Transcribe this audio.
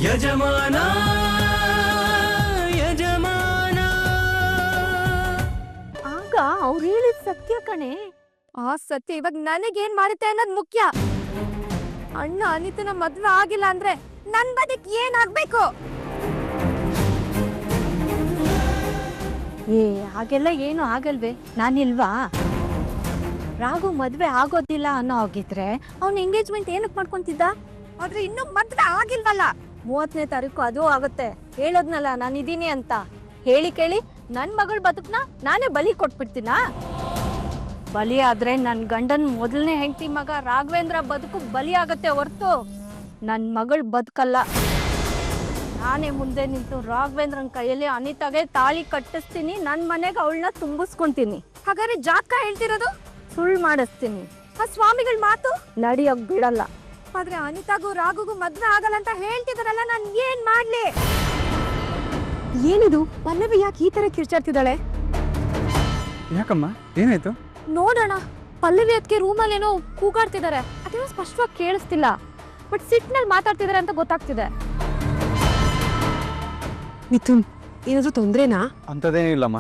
ಯಜಮಾನ ಯಜಮಾನ. ಆಗ ಅವ್ರು ಹೇಳಿದ ಸತ್ಯ ಕಣೆ. ಆ ಸತ್ಯ ಇವಾಗ ನನಗೇನ್ ಮಾಡುತ್ತೆ ಅನ್ನೋದು ಮುಖ್ಯ. ಅಣ್ಣ ಅನಿತನ ಮದ್ವೆ ಆಗಿಲ್ಲ ಅಂದ್ರೆ ನನ್ ಬದುಕ್ ಏನಾಗ್ಬೇಕು? ಹಾಗೆಲ್ಲ ಏನು ಆಗಲ್ವೇ? ನಾನಿಲ್ವಾ? ರಾಘು ಮದ್ವೆ ಆಗೋದಿಲ್ಲ ಅನ್ನೋ ಆಗಿದ್ರೆ ಅವ್ನ ಎಂಗೇಜ್ಮೆಂಟ್ ಏನಕ್ ಮಾಡ್ಕೊಂತಿದ್ದ? ಆದ್ರೆ ಇನ್ನು ಮದ್ವೆ ಆಗಿಲ್ವಲ್ಲ. 30ನೇ ತಾರೀಕು ಅದು ಆಗುತ್ತೆ. ಹೇಳೋದ್ನಲ್ಲ ನಾನಿದೀನಿ ಅಂತ. ಹೇಳಿ ಕೇಳಿ ನನ್ ಮಗಳ ಬದುಕ್ನ ನಾನೇ ಬಲಿ ಕೊಟ್ಬಿಡ್ತೀನ. ಬಲಿ ಆದ್ರೆ ನನ್ ಗಂಡನ್ ಮೊದಲನೇ ಹೆಂಡತಿ ಮಗ ರಾಘವೇಂದ್ರ ಬದುಕು ಬಲಿ ಆಗತ್ತೆ ಹೊರ್ತು ನನ್ ಮಗಳ ಬದುಕಲ್ಲ. ನಾನೇ ಮುಂದೆ ನಿಂತು ರಾಘವೇಂದ್ರನ್ ಕೈಯಲ್ಲಿ ಅನಿತಾಗೆ ತಾಳಿ ಕಟ್ಟಿಸ್ತೀನಿ. ನನ್ ಮನೆಗೆ ಅವಳನ್ನ ತುಂಬಿಸ್ಕೊಂತೀನಿ. ಹಾಗಾದ್ರೆ ಜಾತಕ ಹೇಳ್ತಿರೋದು ಸುಳ್ಳು ಮಾಡಿಸ್ತೀನಿ. ಆ ಸ್ವಾಮಿಗಳ ಮಾತು ನಡಿಯೋಕ್ ಬಿಡಲ್ಲ. ಆದ್ರೆ ಅನಿತಾಗೂ ರಾಘುಗೂ ಮದ್ವೆ ಆಗಲ್ಲ ಅಂತ ಹೇಳ್ತಿದಾರಲ್ಲ, ನಾನ್ ಏನ್ ಮಾಡ್ಲಿ? ಏನಿದು? ಪಲ್ಲವಿ ಯಾಕೆ ಈ ತರ ಕಿರ್ಚಾಡ್ತಿದ್ದಾಳೆ? ಯಾಕಮ್ಮ, ಏನಾಯ್ತು? ನೋಡೋಣ. ಪಲ್ಲವಿ ಅದಕ್ಕೆ ರೂಮಲ್ಲಿ ಏನೋ ಕೂಗಾಡ್ತಿದ್ದಾರೆ. ಅದೇನೋ ಸ್ಪಷ್ಟವಾಗಿ ಕೇಳಿಸ್ತಿಲ್ಲ, ಬಟ್ ಸಿಟ್ನಲ್ಲಿ ಮಾತಾಡ್ತಿದ್ದಾರೆ ಅಂತ ಗೊತ್ತಾಗ್ತಿದೆ. ಮಿಥುನ್, ಏನಾದ್ರೂ ತೊಂದ್ರೆನಾ? ಅಂಥದ್ದೇನಿಲ್ಲಮ್ಮ.